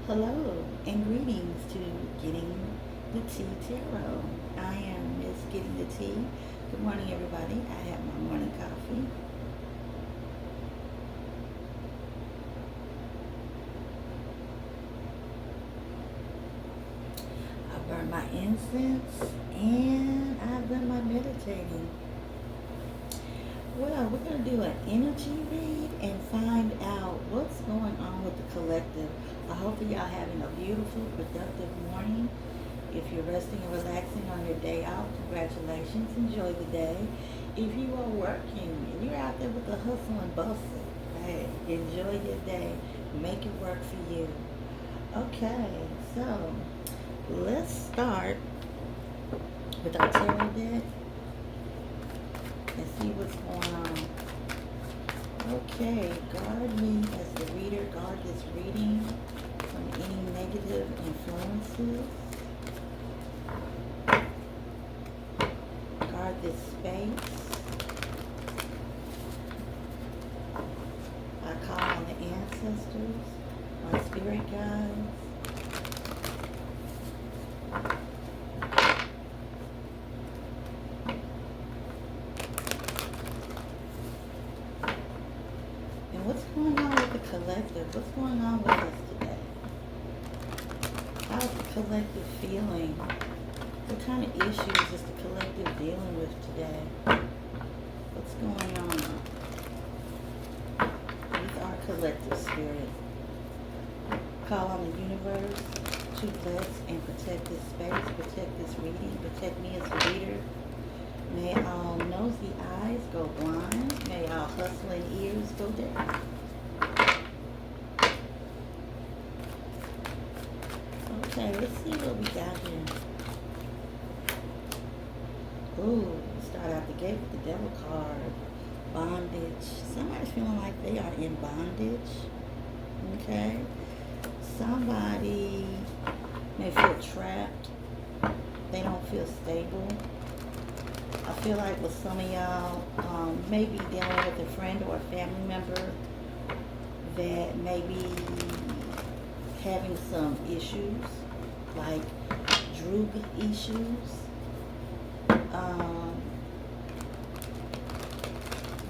Hello and greetings to Getting the Tea Tarot. I am Miss Getting the Tea. Good morning, everybody. I have my morning coffee. I burned my incense and I've done my meditating. Well, we're going to do an energy read and find out what's going on with the collective. I hope that y'all having a beautiful, productive morning. If you're resting and relaxing on your day off, congratulations. Enjoy the day. If you are working and you're out there with the hustle and bustle, hey, enjoy your day. Make it work for you. Okay, so let's start with our tarot deck and see what's going on. Okay, guard me as the reader. Guard this reading from any negative influences. Guard this space. I call on the ancestors, my spirit guides. And what's going on with the collective? What's going on with us today? How's the collective feeling? What kind of issues is the collective dealing with today? What's going on with our collective spirit? Call on the universe to bless and protect this space, protect this reading, protect me as a reader. May all nosy eyes go blind. May all hustling ears go deaf. Okay, let's see what we got here. Ooh, start out the gate with the devil card. Bondage. Somebody's feeling like they are in bondage. Okay. Somebody may feel trapped. They don't feel stable. I feel like with some of y'all, may be dealing with a friend or a family member that may be having some issues, like drug issues.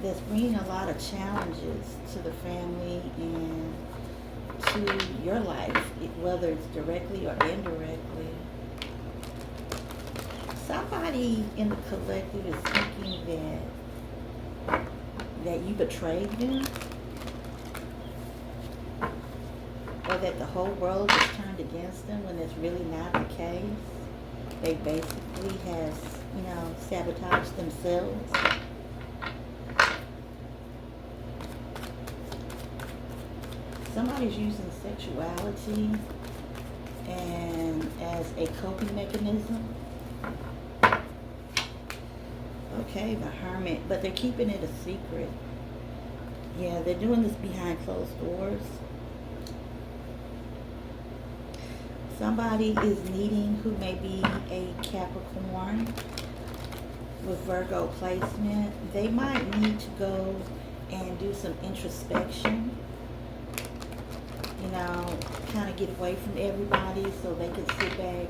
That's bringing a lot of challenges to the family and to your life, whether it's directly or indirectly. Somebody in the collective is thinking that you betrayed them, or that the whole world is turned against them when it's really not the case. They basically have, sabotaged themselves. Somebody's using sexuality and as a coping mechanism. Okay, the Hermit, but they're keeping it a secret. Yeah, they're doing this behind closed doors. Somebody is needing, who may be a Capricorn with Virgo placement. They might need to go and do some introspection. Kind of get away from everybody so they can sit back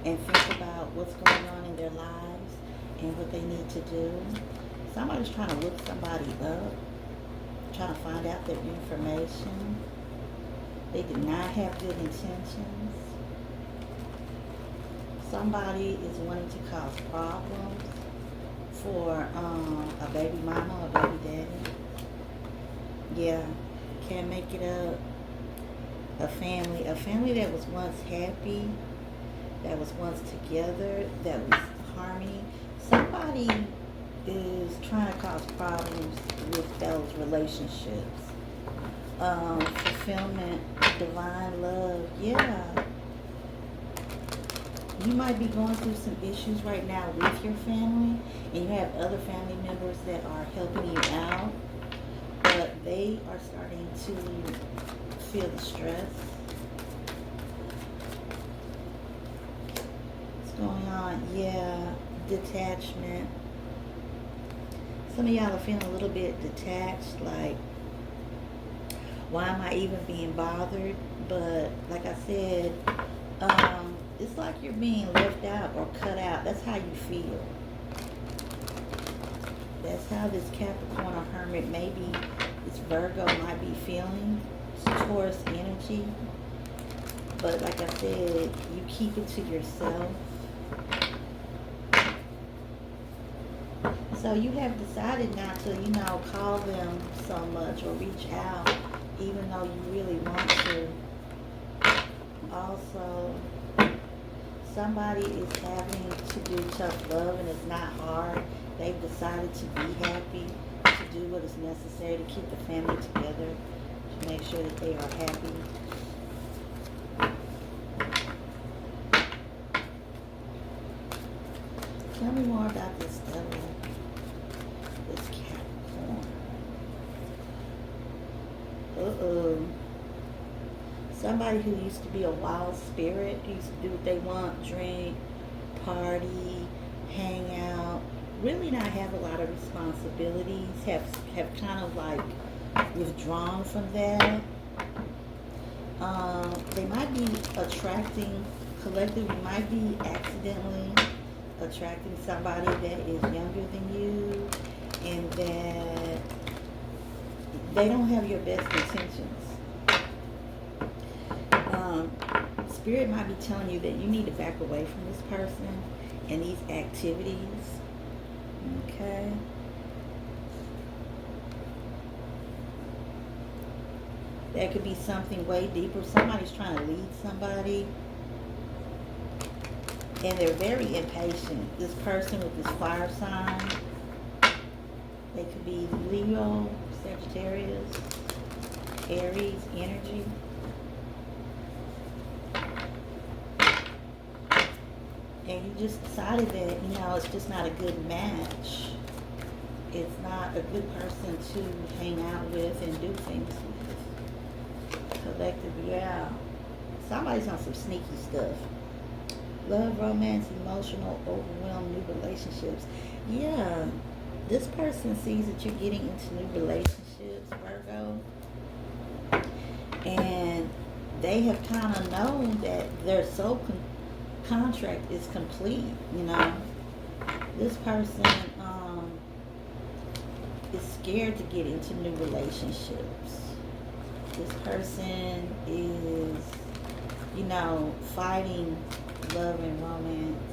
and think about what's going on in their lives and what they need to do. Somebody's trying to look somebody up, trying to find out their information. They did not have good intentions. Somebody is wanting to cause problems for a baby mama or baby daddy. Yeah, can't make it up. A family that was once happy, that was once together, that was harmony. Somebody is trying to cause problems with those relationships. Fulfillment, divine love, yeah. You might be going through some issues right now with your family, and you have other family members that are helping you out, but they are starting to feel the stress. What's going on? Yeah, detachment. Some of y'all are feeling a little bit detached, like Why am I even being bothered? But like I said, it's like you're being left out or cut out. That's how you feel. That's how this Capricorn or Hermit, maybe this Virgo might be feeling towards energy. But like I said, you keep it to yourself. So you have decided not to, call them so much or reach out, even though you really want to. Also, somebody is having to do tough love and it's not hard. They've decided to be happy, to do what is necessary to keep the family together, to make sure that they are happy. Tell me more about this devil, this Capricorn. Uh-oh. Somebody who used to be a wild spirit, used to do what they want, drink, party, hang out, really not have a lot of responsibilities, have kind of like withdrawn from that. They might be attracting, collectively, might be accidentally attracting somebody that is younger than you and that they don't have your best intentions. Spirit might be telling you that you need to back away from this person and these activities. Okay. That could be something way deeper. Somebody's trying to lead somebody. And they're very impatient. This person with this fire sign. They could be Leo, Sagittarius, Aries energy. And you just decided that, it's just not a good match. It's not a good person to hang out with and do things with. Collective, yeah. Somebody's on some sneaky stuff. Love, romance, emotional, overwhelmed, new relationships. Yeah. This person sees that you're getting into new relationships, Virgo. And they have kind of known that their soul contract is complete, This person is scared to get into new relationships. This person is, fighting love and romance.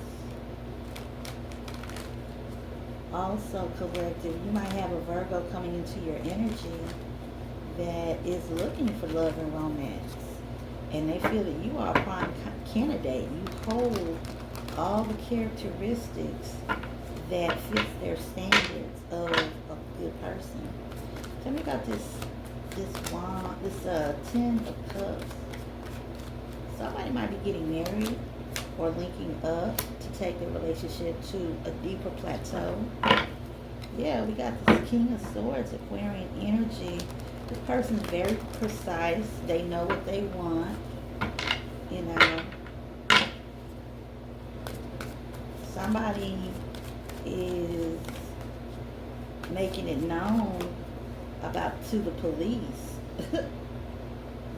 Also, collective, you might have a Virgo coming into your energy that is looking for love and romance. And they feel that you are a prime candidate. You hold all the characteristics that fits their standards of a good person. Tell me about this wand, this 10 of Cups. Somebody might be getting married or linking up to take their relationship to a deeper plateau. Yeah, we got this King of Swords, Aquarian energy. The person's very precise. They know what they want. Somebody is making it known to the police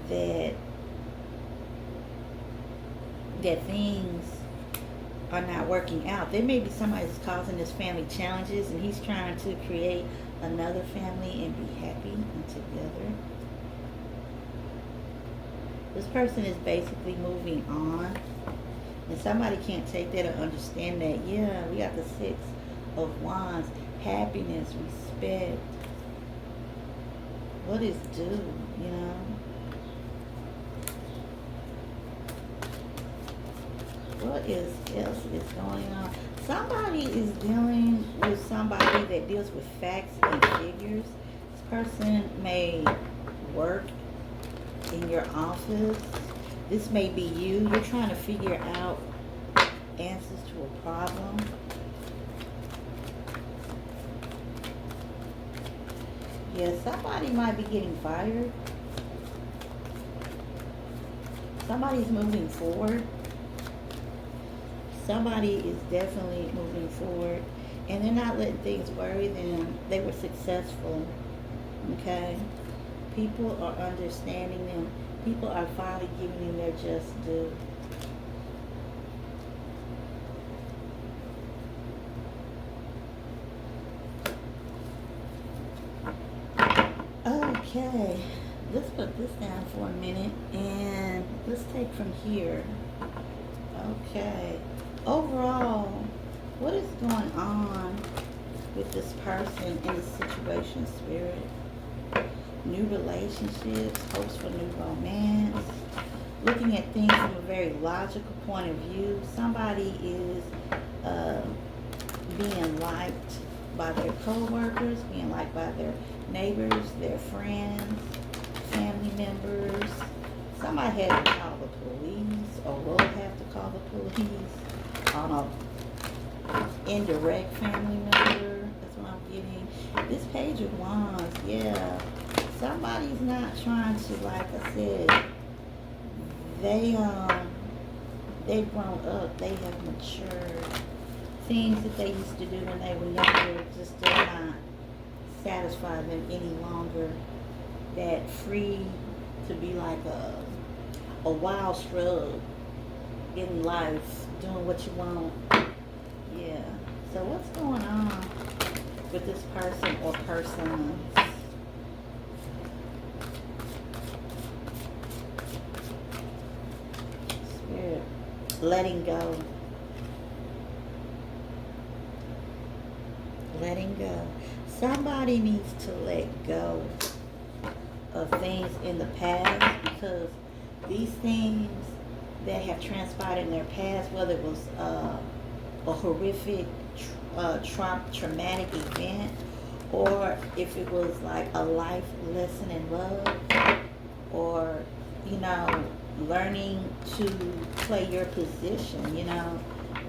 that things are not working out. There may be somebody that's causing this family challenges and he's trying to create another family and be happy and together. This person is basically moving on. And somebody can't take that or understand that. Yeah, we got the 6 of Wands. Happiness, respect. What is due, What else is going on? Somebody is dealing with somebody that deals with facts and figures. This person may work in your office. This may be you. You're trying to figure out answers to a problem. Yeah, somebody might be getting fired. Somebody's moving forward. Somebody is definitely moving forward. And they're not letting things worry them. They were successful. Okay? People are understanding them. People are finally giving them their just due. Okay, let's put this down for a minute and let's take from here. Okay, overall, what is going on with this person in the situation, Spirit? New relationships, hopes for new romance, looking at things from a very logical point of view. Somebody is uh, being liked by their co-workers, being liked by their neighbors, their friends, family members. Somebody had to call the police or will have to call the police on a indirect family member. That's what I'm getting. This Page of Wands, yeah. Somebody's not trying to, like I said, they've grown up, they have matured. Things that they used to do when they were younger just do not satisfy them any longer. That free to be like a wild shrub in life, doing what you want. Yeah. So what's going on with this person or persons? Spirit, letting go. Letting go. Somebody needs to let go of things in the past, because these things that have transpired in their past, whether it was a horrific, traumatic event, or if it was like a life lesson in love, or, learning to play your position,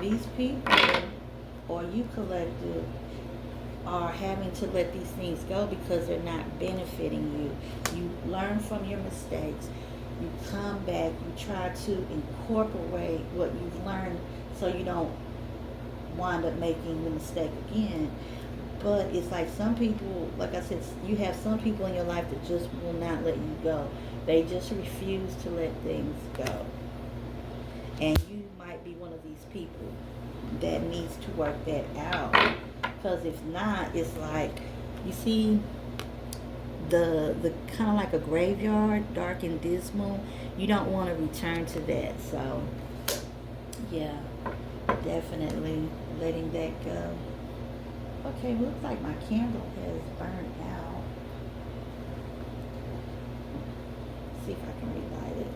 these people or you collective are having to let these things go because they're not benefiting you. You learn from your mistakes. You come back. You try to incorporate what you've learned so you don't wind up making the mistake again. But it's like some people, like I said, you have some people in your life that just will not let you go. They just refuse to let things go. And you might be one of these people that needs to work that out. Because if not, it's like, you see the kind of like a graveyard, dark and dismal. You don't want to return to that. So, yeah, definitely letting that go. Okay, looks like my candle has burned out. Let's see if I can relight it.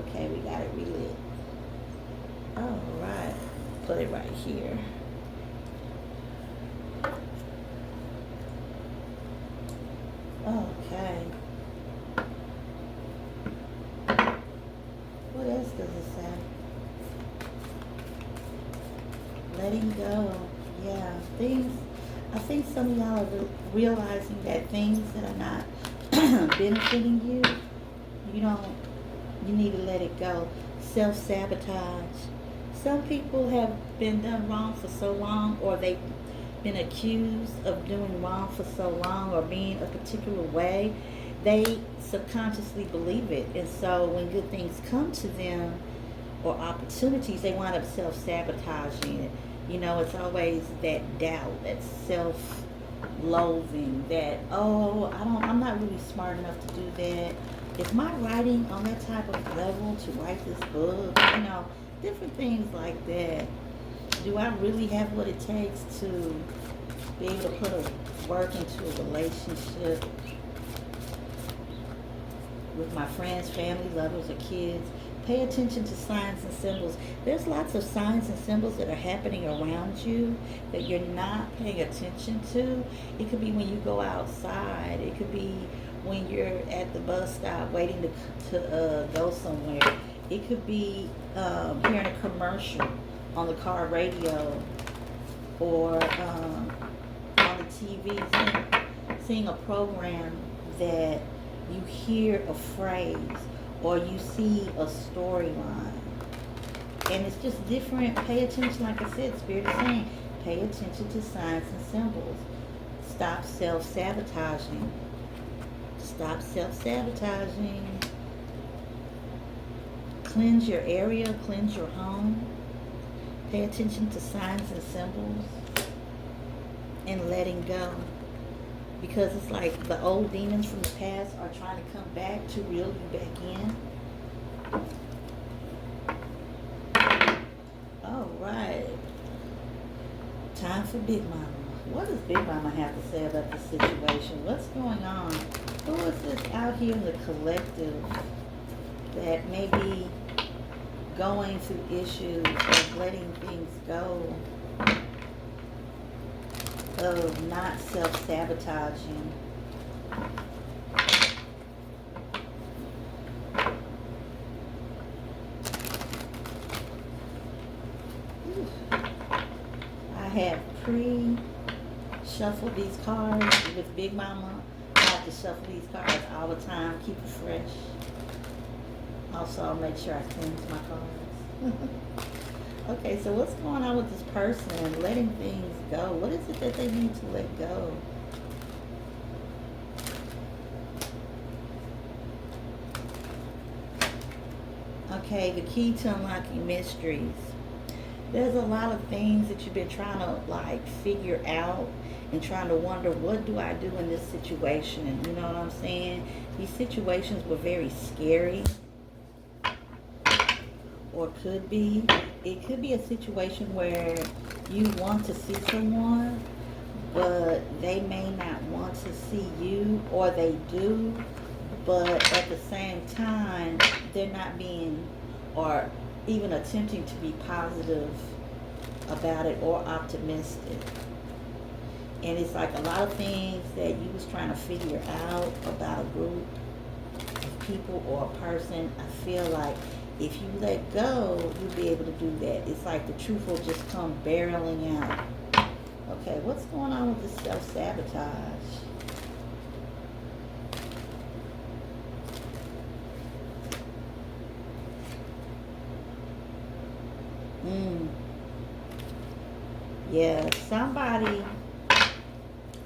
Okay, we got it relit. All right, put it right here. Okay. What else does it say? Letting go. Yeah, things. I think some of y'all are realizing that things that are not benefiting you, you need to let it go. Self-sabotage. Some people have been done wrong for so long, or they've been accused of doing wrong for so long, or being a particular way. They subconsciously believe it. And so when good things come to them, or opportunities, they wind up self-sabotaging it. It's always that doubt, that self-loathing, that, I'm not really smart enough to do that. Is my writing on that type of level to write this book? Different things like that. Do I really have what it takes to be able to put a work into a relationship with my friends, family, lovers, or kids? Pay attention to signs and symbols. There's lots of signs and symbols that are happening around you that you're not paying attention to. It could be when you go outside. It could be when you're at the bus stop waiting to go somewhere. It could be hearing a commercial on the car radio, or on the TV, seeing a program that you hear a phrase or you see a storyline. And it's just different. Pay attention, like I said, Spirit is saying, pay attention to signs and symbols. Stop self-sabotaging. Stop self-sabotaging. Cleanse your area, cleanse your home. Pay attention to signs and symbols. And letting go. Because it's like the old demons from the past are trying to come back to reel you back in. All right. Time for Big Mama. What does Big Mama have to say about the situation? What's going on? Who is this out here in the collective that may be going through issues of letting things go, of not self-sabotaging? I have pre-shuffled these cards with Big Mama. I have to shuffle these cards all the time, keep it fresh. Also, I'll make sure I cleanse my cards. Okay, so what's going on with this person letting things go? What is it that they need to let go? Okay, the key to unlocking mysteries. There's a lot of things that you've been trying to like figure out and trying to wonder, what do I do in this situation? You know what I'm saying? These situations were very scary. Or could be. It could be a situation where you want to see someone, but they may not want to see you, or they do, but at the same time, they're not being, or even attempting to be positive about it or optimistic. And it's like a lot of things that you was trying to figure out about a group of people or a person. I feel like if you let go, you'll be able to do that. It's like the truth will just come barreling out. Okay, what's going on with the self-sabotage? Yeah, somebody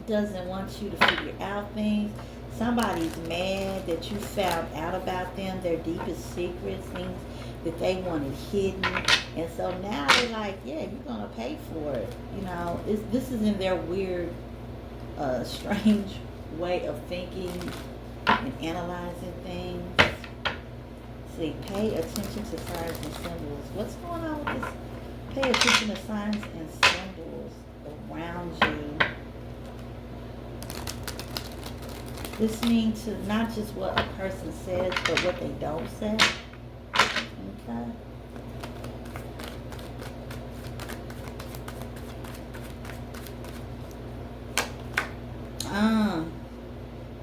doesn't want you to figure out things. Somebody's mad that you found out about them, their deepest secrets, things that they wanted hidden. And so now they're like, yeah, you're going to pay for it. You know, this is in their weird, strange way of thinking and analyzing things. See, pay attention to signs and symbols. What's going on with this? Pay attention to signs and symbols around you. This means to not just what a person says, but what they don't say. Okay.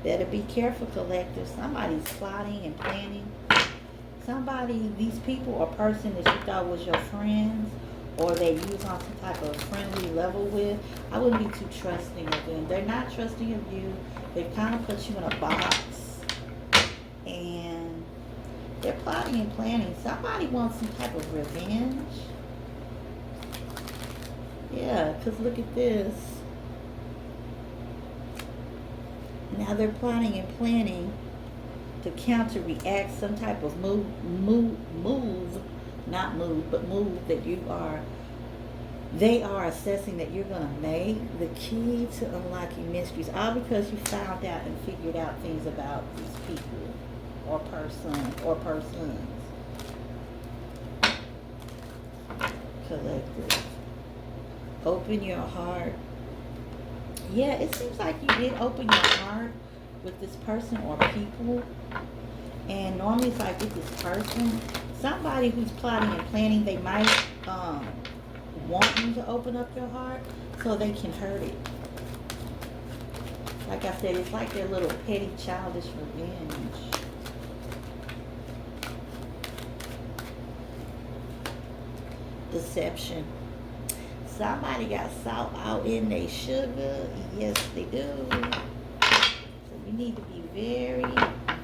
Better be careful, collector. Somebody's plotting and planning. Somebody, these people or person that you thought was your friends, or that you was on some type of friendly level with, I wouldn't be too trusting of them. They're not trusting of you. They've kind of put you in a box. And they're plotting and planning. Somebody wants some type of revenge. Yeah, because look at this. Now they're plotting and planning to counteract some type of move that they are assessing that you're going to make. The key to unlocking mysteries, all because you found out and figured out things about these people or person or persons. Collective. Open your heart. Yeah, it seems like you did open your heart with this person or people. And normally it's like with this person, somebody who's plotting and planning, they might want you to open up your heart so they can hurt it. Like I said, it's like their little petty childish revenge. Deception. Somebody got salt out in their sugar. Yes, they do. So you need to be very,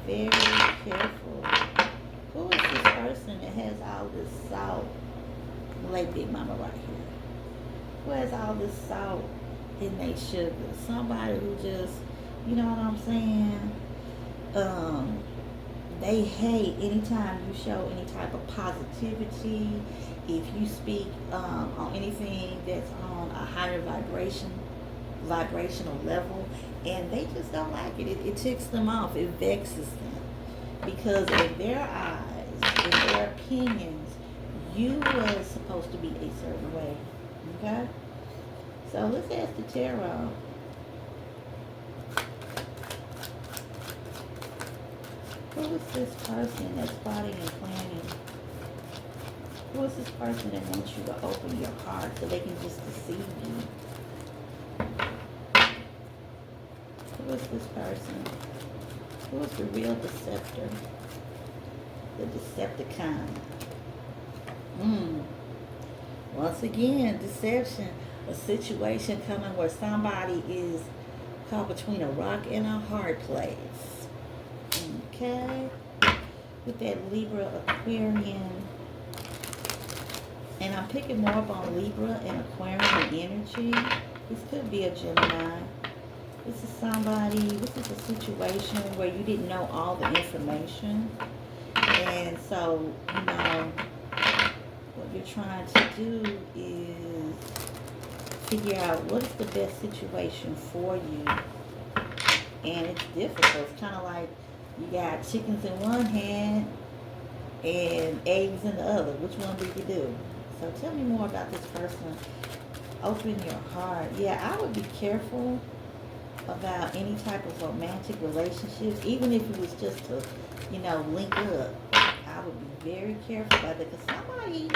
very careful. Who is this person that has all this salt like Big Mama right here. Where's all this salt in their sugar? Somebody who just, you know what I'm saying? Um, they hate anytime you show any type of positivity. If you speak on anything that's on a higher vibrational level, and they just don't like it. It ticks them off. It vexes them because in their eyes, in their opinions, you were supposed to be a certain way. Okay? So let's ask the tarot. Who is this person that's plotting and planning? Who is this person that wants you to open your heart so they can just deceive you? Who is this person? Who is the real deceptor? The Decepticon. Once again, deception. A situation coming where somebody is caught between a rock and a hard place. Okay? With that Libra Aquarian. And I'm picking more up on Libra and Aquarian energy. This could be a Gemini. This is somebody, this is a situation where you didn't know all the information. And so, you know, what you're trying to do is figure out what is the best situation for you. And it's difficult. It's kind of like you got chickens in one hand and eggs in the other. Which one do you do? So tell me more about this person. Open your heart. Yeah, I would be careful about any type of romantic relationships, even if it was just to, you know, link up. I would be very careful about that because somebody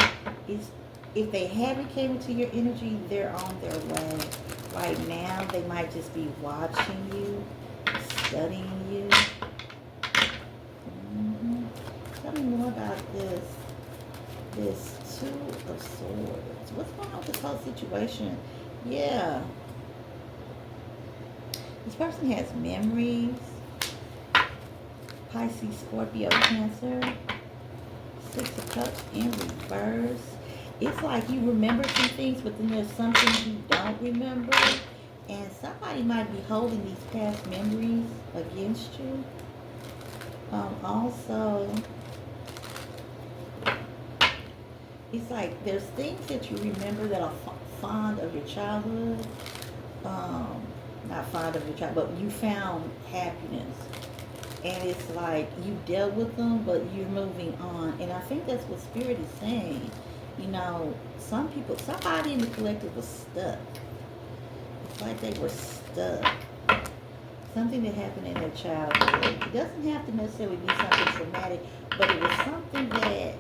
is, if they haven't came into your energy, they're on their way. Right now, they might just be watching you, studying you. Tell me more about this Two of Swords. What's going on with this whole situation? Yeah. This person has memories. Pisces, Scorpio, Cancer. Six of Cups in reverse. It's like you remember some things, but then there's some things you don't remember. And somebody might be holding these past memories against you. Also, it's like there's things that you remember that are fond of your childhood. Not fond of your child, but you found happiness. And it's like you dealt with them, but you're moving on. And I think that's what Spirit is saying. You know, some people, somebody in the collective was stuck. It's like they were stuck. Something that happened in their childhood. It doesn't have to necessarily be something traumatic, but it was something that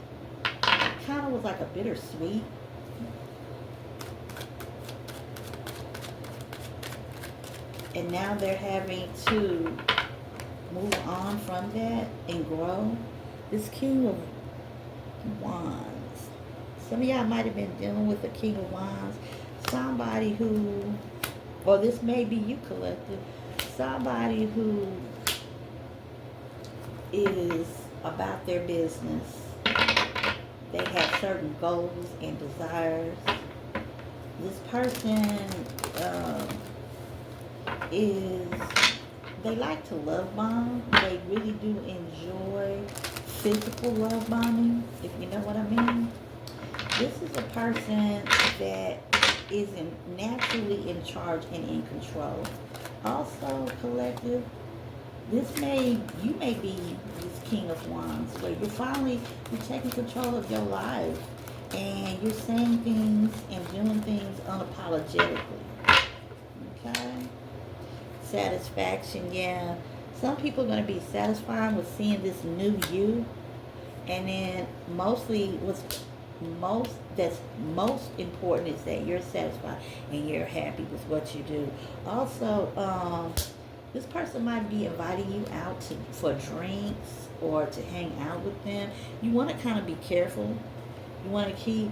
kind of was like a bittersweet. And now they're having to move on from that and grow. This King of Wands. Some of y'all might have been dealing with a King of Wands. Somebody who, or this may be you collective, somebody who is about their business. They have certain goals and desires. This person they like to love bomb. They really do enjoy physical love bombing, if you know what I mean. This is a person that is naturally in charge and in control. Also, collective, you may be this King of Wands, where you're taking control of your life, and you're saying things and doing things unapologetically. Okay? Satisfaction, yeah. Some people are going to be satisfied with seeing this new you, and then that's most important is that you're satisfied and you're happy with what you do. Also, this person might be inviting you out for drinks or to hang out with them. You want to kind of be careful. You want to keep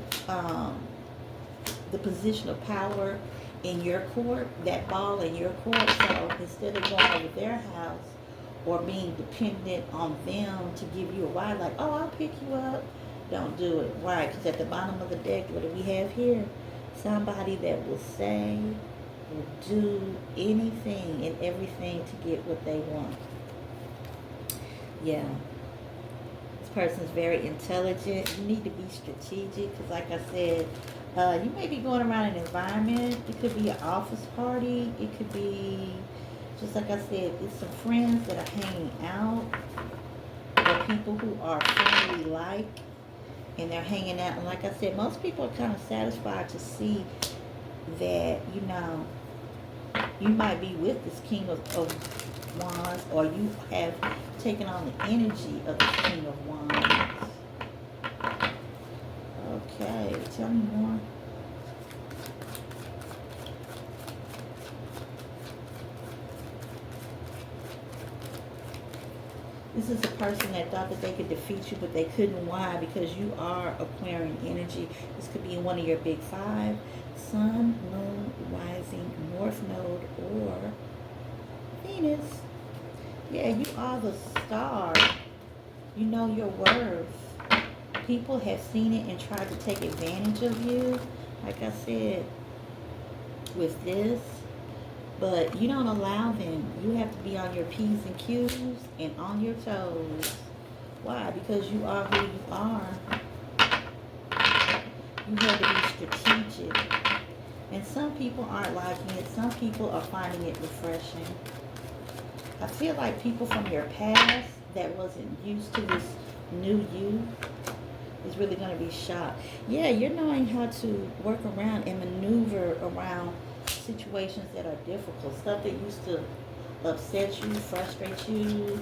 the position of power in your court, that ball in your court. So instead of going over their house or being dependent on them to give you a ride, like, oh, I'll pick you up, don't do it. Why? Because at the bottom of the deck, what do we have here? Somebody that will say, will do anything and everything to get what they want. Yeah. This person's very intelligent. You need to be strategic because, like I said, you may be going around an environment. It could be an office party. It could be, just like I said, it's some friends that are hanging out, or people who are friendly like, and they're hanging out. And like I said, most people are kind of satisfied to see that, you know, you might be with this King of Wands, or you have taken on the energy of the King of Wands. Okay, tell me more. This is a person that thought that they could defeat you, but they couldn't. Why? Because you are Aquarian energy. This could be in one of your big five. Sun, Moon, Rising, North Node, or Venus. Yeah, you are the star. You know your worth. People have seen it and tried to take advantage of you, like I said, with this. But you don't allow them. You have to be on your P's and Q's and on your toes. Why? Because you are who you are. You have to be strategic. And some people aren't liking it. Some people are finding it refreshing. I feel like people from your past that wasn't used to this new you is really going to be shocked. Yeah, you're knowing how to work around and maneuver around situations that are difficult. Stuff that used to upset you, frustrate you,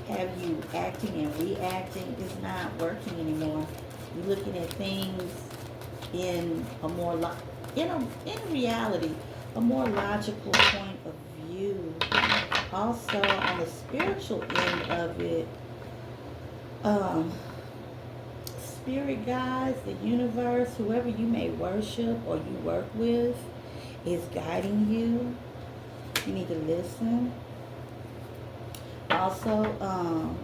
have you acting and reacting is not working anymore. You're looking at things in a more, in reality, a more logical point of view. Also, on the spiritual end of it, spirit guides, the universe, whoever you may worship or you work with, is guiding you. You need to listen. Also,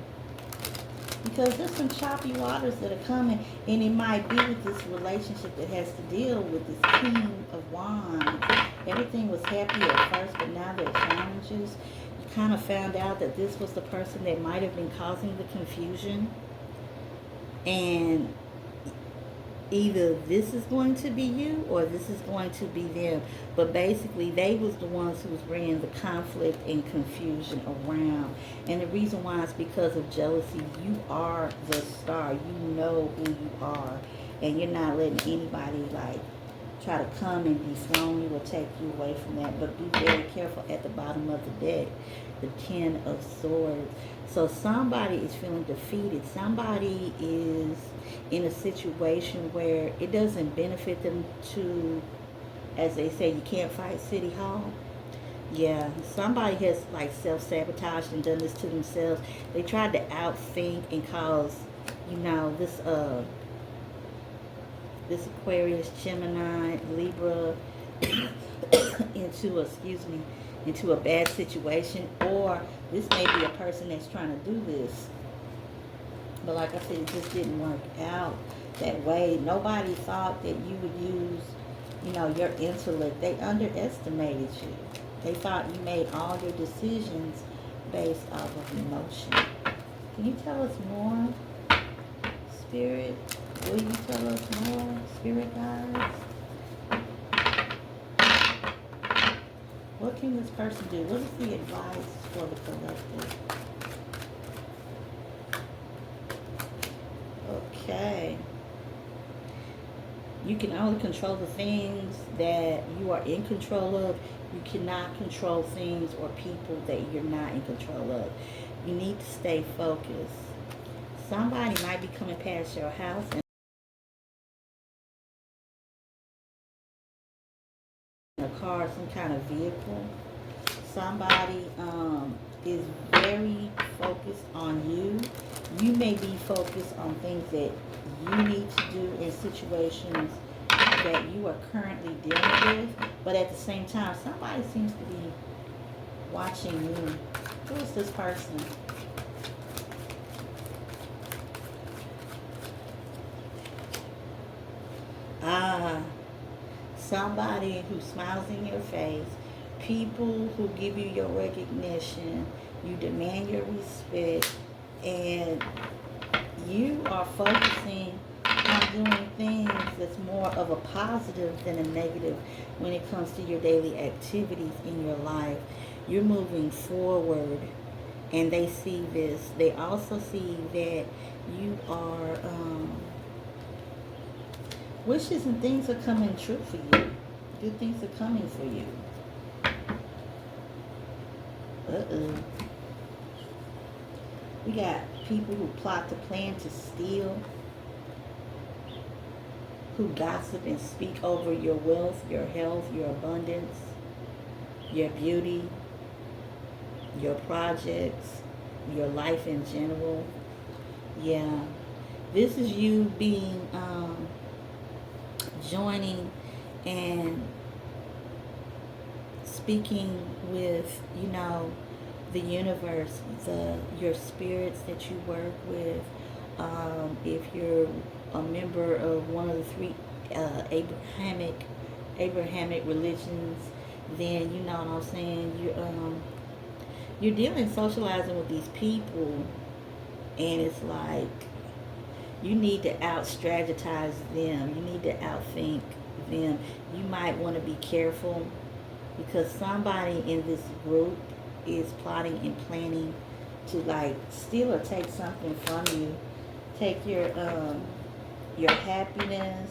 because there's some choppy waters that are coming, and it might be with this relationship that has to deal with this King of Wands. Everything was happy at first, but now there are challenges. You kind of found out that this was the person that might have been causing the confusion, and either this is going to be you or this is going to be them. But basically, they was the ones who was bringing the conflict and confusion around. And the reason why is because of jealousy. You are the star. You know who you are. And you're not letting anybody, like, try to come and dethrone you or take you away from that. But be very careful at the bottom of the deck. The Ten of Swords. So somebody is feeling defeated. Somebody is in a situation where it doesn't benefit them to, as they say, you can't fight City Hall. Yeah, somebody has like self-sabotaged and done this to themselves. They tried to outthink and cause, this Aquarius, Gemini, Libra into a bad situation. Or this may be a person that's trying to do this, but like I said, it just didn't work out that way. Nobody thought that you would use, your intellect. They underestimated you. They thought you made all your decisions based off of emotion. Can you tell us more, Spirit? Will you tell us more, Spirit guides? What can this person do? What is the advice for the collective? Okay. You can only control the things that you are in control of. You cannot control things or people that you're not in control of. You need to stay focused. Somebody might be coming past your house in a car, some kind of vehicle. Somebody is very focused on you. You may be focused on things that you need to do in situations that you are currently dealing with, but at the same time, somebody seems to be watching you. Who is this person? somebody who smiles in your face, people who give you your recognition, you demand your respect, and you are focusing on doing things that's more of a positive than a negative when it comes to your daily activities in your life. You're moving forward, and they see this. They also see that you are, wishes and things are coming true for you. Good things are coming for you. Uh-oh. We got people who plot to plan to steal, who gossip and speak over your wealth, your health, your abundance, your beauty, your projects, your life in general. Yeah. This is you being, joining and speaking with, the universe, your spirits that you work with. If you're a member of one of the three Abrahamic religions, then you know what I'm saying. You're dealing, socializing with these people, and it's like you need to out strategize them. You need to outthink them. You might want to be careful because somebody in this group is plotting and planning to like steal or take something from you. Take your happiness,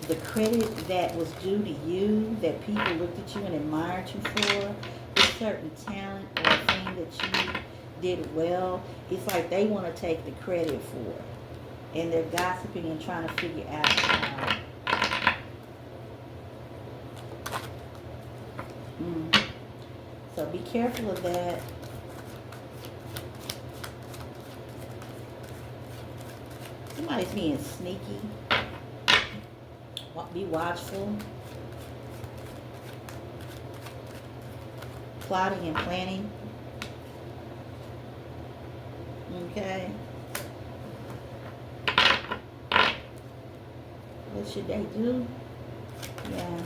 the credit that was due to you, that people looked at you and admired you for, a certain talent or a thing that you did well. It's like they want to take the credit for it. And they're gossiping and trying to figure out how. So be careful of that. Somebody's being sneaky. Be watchful. Plotting and planning. Okay. What should they do? Yeah.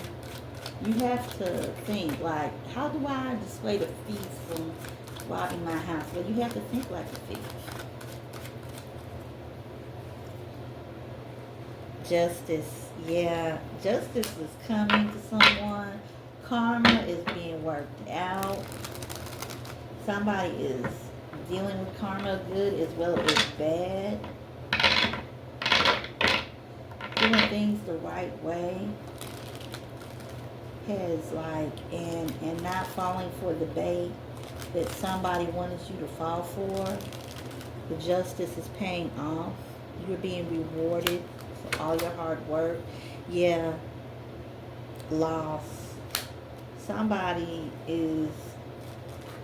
You have to think, like, how do I display the thief from robbing my house? Well, you have to think like a thief. Justice. Yeah. Justice is coming to someone. Karma is being worked out. Somebody is dealing with karma, good as well as bad. Doing things the right way. Has like, and not falling for the bait that somebody wanted you to fall for. The justice is paying off. You're being rewarded for all your hard work. Yeah. Loss. Somebody is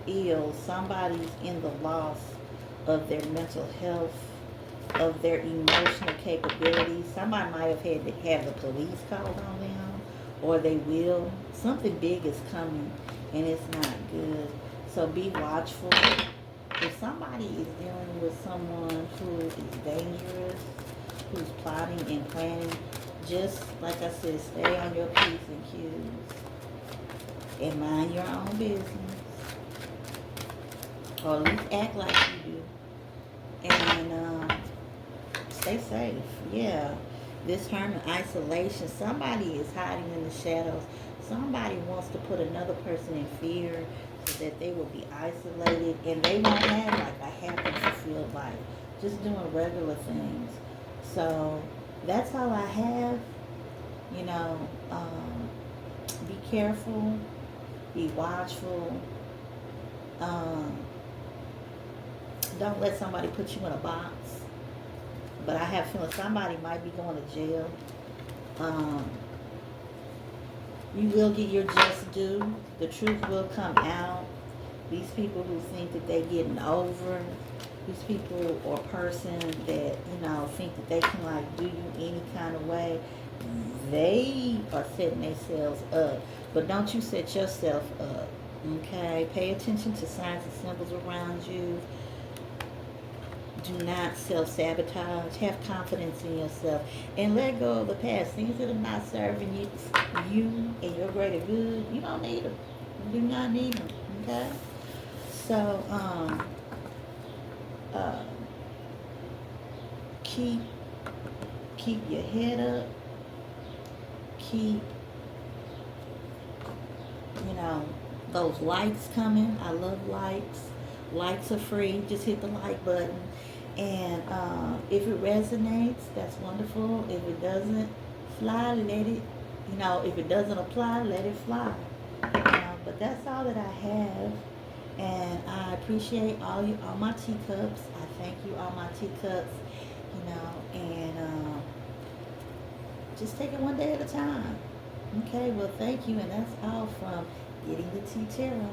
ill. Somebody's in the loss of their mental health, of their emotional capabilities. Somebody might have had to have the police called on them, or they will. Something big is coming, and it's not good. So be watchful. If somebody is dealing with someone who is dangerous, who's plotting and planning, just like I said, stay on your P's and Q's and mind your own business, or at least act like you do, and stay safe. Yeah. This hermit isolation, somebody is hiding in the shadows. Somebody wants to put another person in fear so that they will be isolated and they won't have like a happy, fulfilled life. Just doing regular things. So that's all I have. Be careful, be watchful. Don't let somebody put you in a box. But I have a feeling somebody might be going to jail. You will get your just due. The truth will come out. These people who think that they're getting over, these people or person that, think that they can like do you any kind of way, they are setting themselves up. But don't you set yourself up. Okay? Pay attention to signs and symbols around you. Do not self-sabotage. Have confidence in yourself and let go of the past. Things that are not serving you and your greater good, you don't need them. You do not need them. Okay? So, uh, keep keep your head up. Keep, you know, those likes coming. I love likes. Likes are free. Just hit the like button. And if it resonates, that's wonderful. If it doesn't fly, let it, if it doesn't apply, let it fly. But that's all that I have. And I appreciate all my teacups. I thank you, all my teacups, and just take it one day at a time. Okay, well, thank you. And that's all from Getting the Tea Tarot.